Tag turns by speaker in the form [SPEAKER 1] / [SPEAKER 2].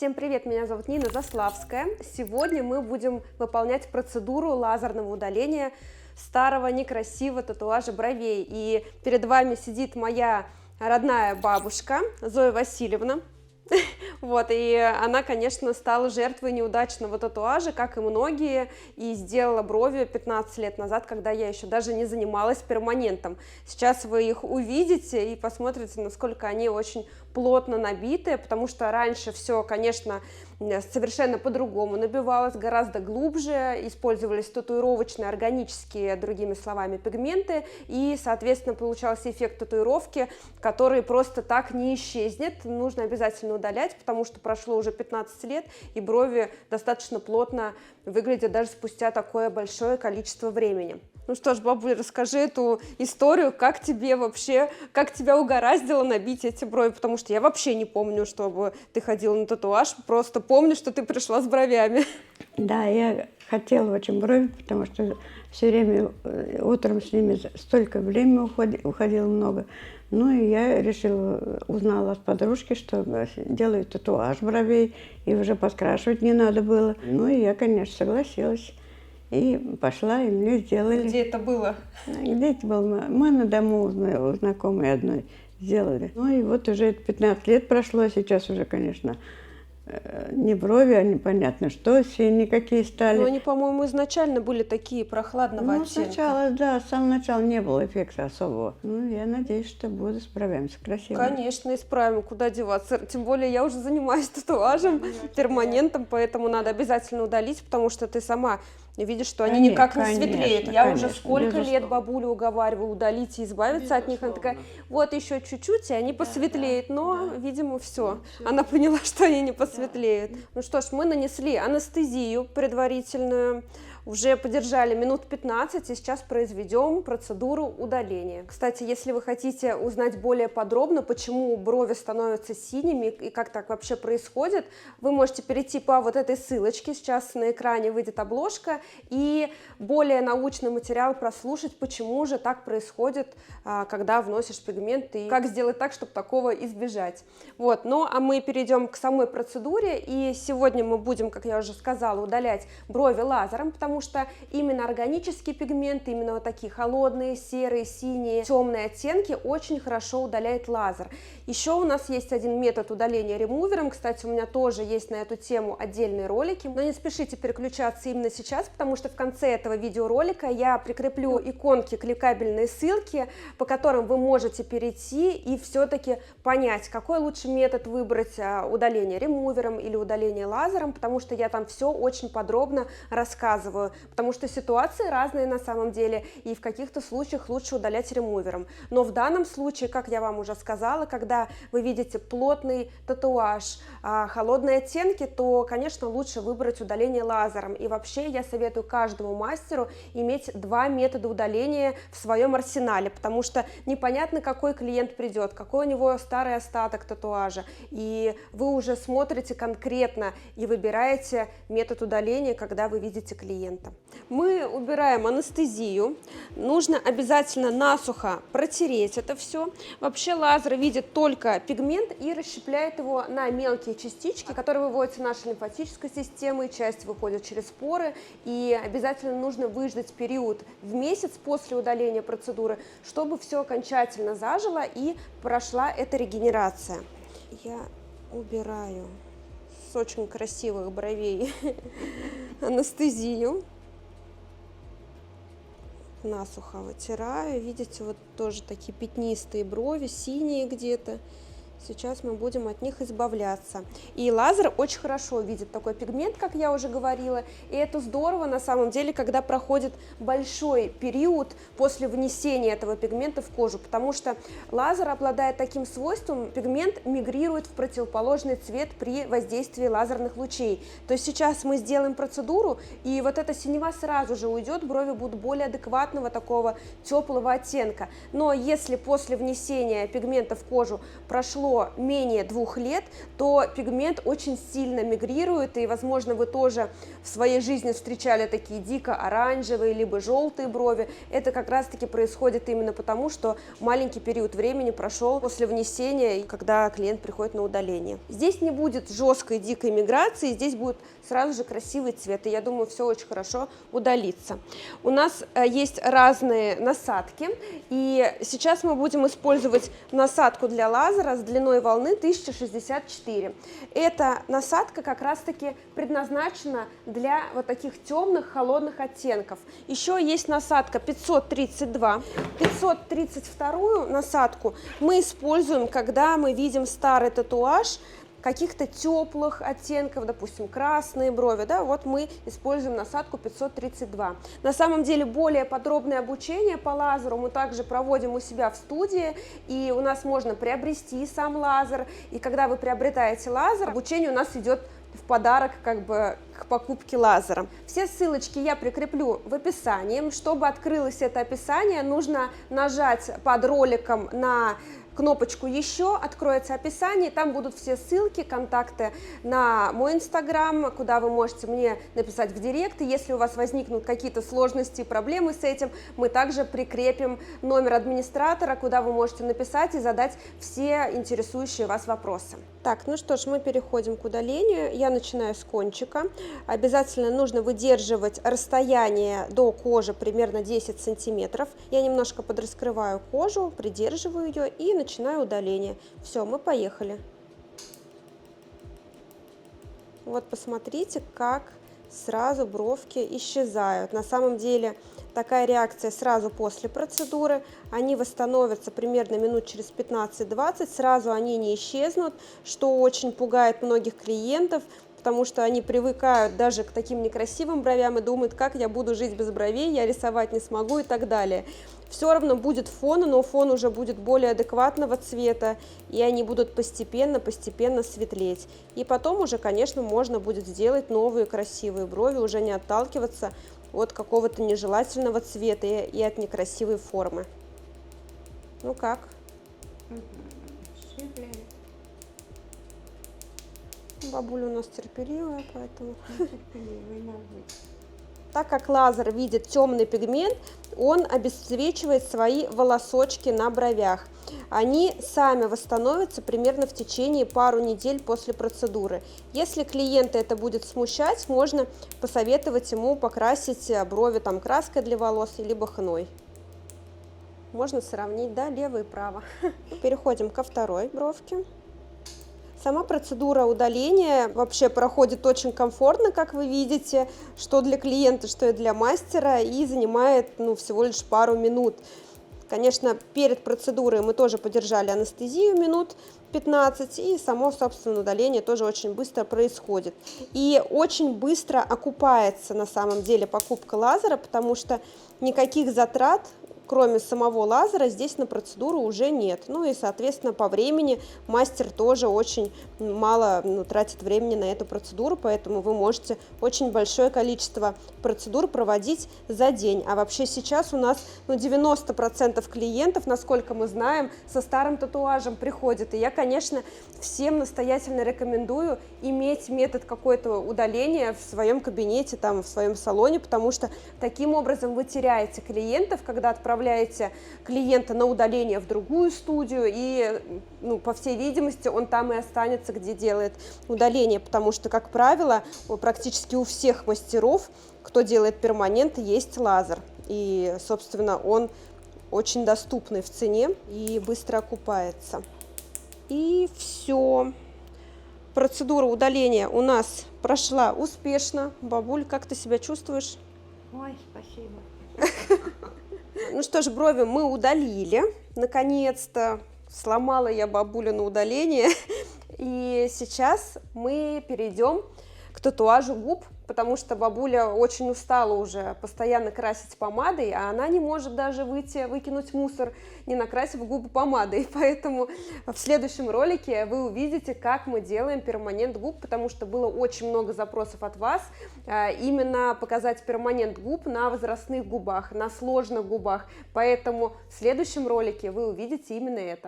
[SPEAKER 1] Всем привет, меня зовут Нина Заславская. Сегодня мы будем выполнять процедуру лазерного удаления старого некрасивого татуажа бровей. И перед вами сидит моя родная бабушка Зоя Васильевна. Вот, и она, конечно, стала жертвой неудачного татуажа, как и многие, и сделала брови 15 лет назад, когда я еще даже не занималась перманентом. Сейчас вы их увидите и посмотрите, насколько они очень плотно набиты, потому что раньше все, конечно, совершенно по-другому набивалось, гораздо глубже, использовались татуировочные, органические, другими словами, пигменты, и, соответственно, получался эффект татуировки, который просто так не исчезнет, нужно обязательно удалять, потому что прошло уже 15 лет, и брови достаточно плотно выглядят даже спустя такое большое количество времени. Ну что ж, бабуля, расскажи эту историю, как тебе вообще, как тебя угораздило набить эти брови, потому что я вообще не помню, чтобы ты ходила на татуаж, просто помню, что ты пришла с бровями.
[SPEAKER 2] Да, я хотела очень брови, потому что все время утром с ними столько времени уходило много. Ну и я решила, узнала от подружки, что делают татуаж бровей, и уже подкрашивать не надо было. Ну и я, конечно, согласилась. И пошла, и мне сделали.
[SPEAKER 1] Где это было?
[SPEAKER 2] Где это было? Мы на дому у знакомой одной сделали. Ну и вот уже 15 лет прошло, сейчас уже, конечно, не брови, а непонятно что, синие какие стали.
[SPEAKER 1] Но они, по-моему, изначально были такие прохладного оттенка.
[SPEAKER 2] Сначала, да, с самого начала не было эффекта особого. Ну, я надеюсь, что буду справимся красиво.
[SPEAKER 1] Конечно, исправим, куда деваться. Тем более я уже занимаюсь татуажем, перманентом, поэтому надо обязательно удалить, потому что ты сама видишь, что они никак не светлеют. Я уже сколько лет бабулю уговаривала удалить и избавиться от них. Она такая, вот еще чуть-чуть, и они посветлеют. Но, видимо, все. Она поняла, что они не посветлеют. Ну что ж, мы нанесли анестезию предварительную. Уже подержали минут 15, и сейчас произведем процедуру удаления. Кстати, если вы хотите узнать более подробно, почему брови становятся синими и как так вообще происходит, вы можете перейти по вот этой ссылочке, сейчас на экране выйдет обложка, и более научный материал прослушать, почему же так происходит, когда вносишь пигмент, и как сделать так, чтобы такого избежать. Вот, ну а мы перейдем к самой процедуре, и сегодня мы будем, как я уже сказала, удалять брови лазером, потому что именно органические пигменты, именно вот такие холодные, серые, синие, темные оттенки очень хорошо удаляет лазер. Еще у нас есть один метод удаления ремувером, кстати, у меня тоже есть на эту тему отдельные ролики, но не спешите переключаться именно сейчас, потому что в конце этого видеоролика я прикреплю иконки, кликабельные ссылки, по которым вы можете перейти и все-таки понять, какой лучший метод выбрать, удаление ремувером или удаление лазером, потому что я там все очень подробно рассказываю. Потому что ситуации разные на самом деле, и в каких-то случаях лучше удалять ремувером. Но в данном случае, как я вам уже сказала, когда вы видите плотный татуаж, холодные оттенки, то, конечно, лучше выбрать удаление лазером. И вообще я советую каждому мастеру иметь два метода удаления в своем арсенале, потому что непонятно, какой клиент придет, какой у него старый остаток татуажа, и вы уже смотрите конкретно и выбираете метод удаления, когда вы видите клиента. Мы убираем анестезию, нужно обязательно насухо протереть это все. Вообще лазер видит только пигмент и расщепляет его на мелкие частички, которые выводятся нашей лимфатической системой, часть выходит через поры, и обязательно нужно выждать период в месяц после удаления процедуры, чтобы все окончательно зажило и прошла эта регенерация. Я убираю с очень красивых бровей анестезию. Насухо вытираю. Видите, вот тоже такие пятнистые брови, синие где-то. Сейчас мы будем от них избавляться. И лазер очень хорошо видит такой пигмент, как я уже говорила. И это здорово на самом деле, когда проходит большой период после внесения этого пигмента в кожу. Потому что лазер обладает таким свойством, пигмент мигрирует в противоположный цвет при воздействии лазерных лучей. То есть сейчас мы сделаем процедуру, и вот эта синева сразу же уйдет, брови будут более адекватного такого теплого оттенка. Но если после внесения пигмента в кожу прошло прошло менее 2 лет, то пигмент очень сильно мигрирует, и, возможно, вы тоже в своей жизни встречали такие дико оранжевые, либо желтые брови. Это как раз-таки происходит именно потому, что маленький период времени прошел после внесения, когда клиент приходит на удаление. Здесь не будет жесткой дикой миграции, здесь будет сразу же красивый цвет, и я думаю, все очень хорошо удалится. У нас есть разные насадки, и сейчас мы будем использовать насадку для лазера с длиной волны 1064. Эта насадка как раз-таки предназначена для вот таких темных, холодных оттенков. Еще есть насадка 532. 532 насадку мы используем, когда мы видим старый татуаж каких-то теплых оттенков, допустим, красные брови, да, вот мы используем насадку 532. На самом деле более подробное обучение по лазеру мы также проводим у себя в студии, и у нас можно приобрести сам лазер, и когда вы приобретаете лазер, обучение у нас идет в подарок как бы к покупке лазера. Все ссылочки я прикреплю в описании. Чтобы открылось это описание, нужно нажать под роликом на кнопочку «Еще», откроется описание, там будут все ссылки, контакты на мой инстаграм, куда вы можете мне написать в директ, и если у вас возникнут какие-то сложности и проблемы с этим, мы также прикрепим номер администратора, куда вы можете написать и задать все интересующие вас вопросы. Так, ну что ж, мы переходим к удалению. Я начинаю с кончика. Обязательно нужно выдерживать расстояние до кожи примерно 10 сантиметров. Я немножко подраскрываю кожу, придерживаю ее и начинаю удаление. Все, мы поехали. Вот посмотрите, как сразу бровки исчезают. На самом деле такая реакция сразу после процедуры. Они восстановятся примерно минут через 15-20, сразу они не исчезнут, что очень пугает многих клиентов, потому что они привыкают даже к таким некрасивым бровям и думают, как я буду жить без бровей, я рисовать не смогу и так далее. Все равно будет фон, но фон уже будет более адекватного цвета, и они будут постепенно светлеть. И потом уже, конечно, можно будет сделать новые красивые брови, уже не отталкиваться от какого-то нежелательного цвета и от некрасивой формы. Ну как? Бабуля у нас терпеливая, поэтому... Так как лазер видит темный пигмент, он обесцвечивает свои волосочки на бровях. Они сами восстановятся примерно в течение пару недель после процедуры. Если клиента это будет смущать, можно посоветовать ему покрасить брови там краской для волос, либо хной. Можно сравнить, да, лево и право. Переходим ко второй бровке. Сама процедура удаления вообще проходит очень комфортно, как вы видите, что для клиента, что и для мастера, и занимает всего лишь пару минут. Конечно, перед процедурой мы тоже подержали анестезию минут 15, и само, собственно, удаление тоже очень быстро происходит. И очень быстро окупается на самом деле покупка лазера, потому что никаких затрат, кроме самого лазера, здесь на процедуру уже нет. Ну и, соответственно, по времени мастер тоже очень мало тратит времени на эту процедуру, поэтому вы можете очень большое количество процедур проводить за день. А вообще сейчас у нас 90% клиентов, насколько мы знаем, со старым татуажем приходят. И я, конечно, всем настоятельно рекомендую иметь метод какое-то удаления в своем кабинете, там, в своем салоне, потому что таким образом вы теряете клиентов, когда отправляете клиента на удаление в другую студию, и, по всей видимости, он там и останется, где делает удаление, потому что, как правило, практически у всех мастеров, кто делает перманент, есть лазер, и, собственно, он очень доступный в цене и быстро окупается. И все. Процедура удаления у нас прошла успешно. Бабуль, как ты себя чувствуешь?
[SPEAKER 2] Ой, спасибо.
[SPEAKER 1] Ну что ж, брови мы удалили, наконец-то. Сломала я бабулю на удаление. И сейчас мы перейдем к татуажу губ, потому что бабуля очень устала уже постоянно красить помадой, а она не может даже выкинуть мусор, не накрасив губы помадой. Поэтому в следующем ролике вы увидите, как мы делаем перманент губ, потому что было очень много запросов от вас именно показать перманент губ на возрастных губах, на сложных губах. Поэтому в следующем ролике вы увидите именно это.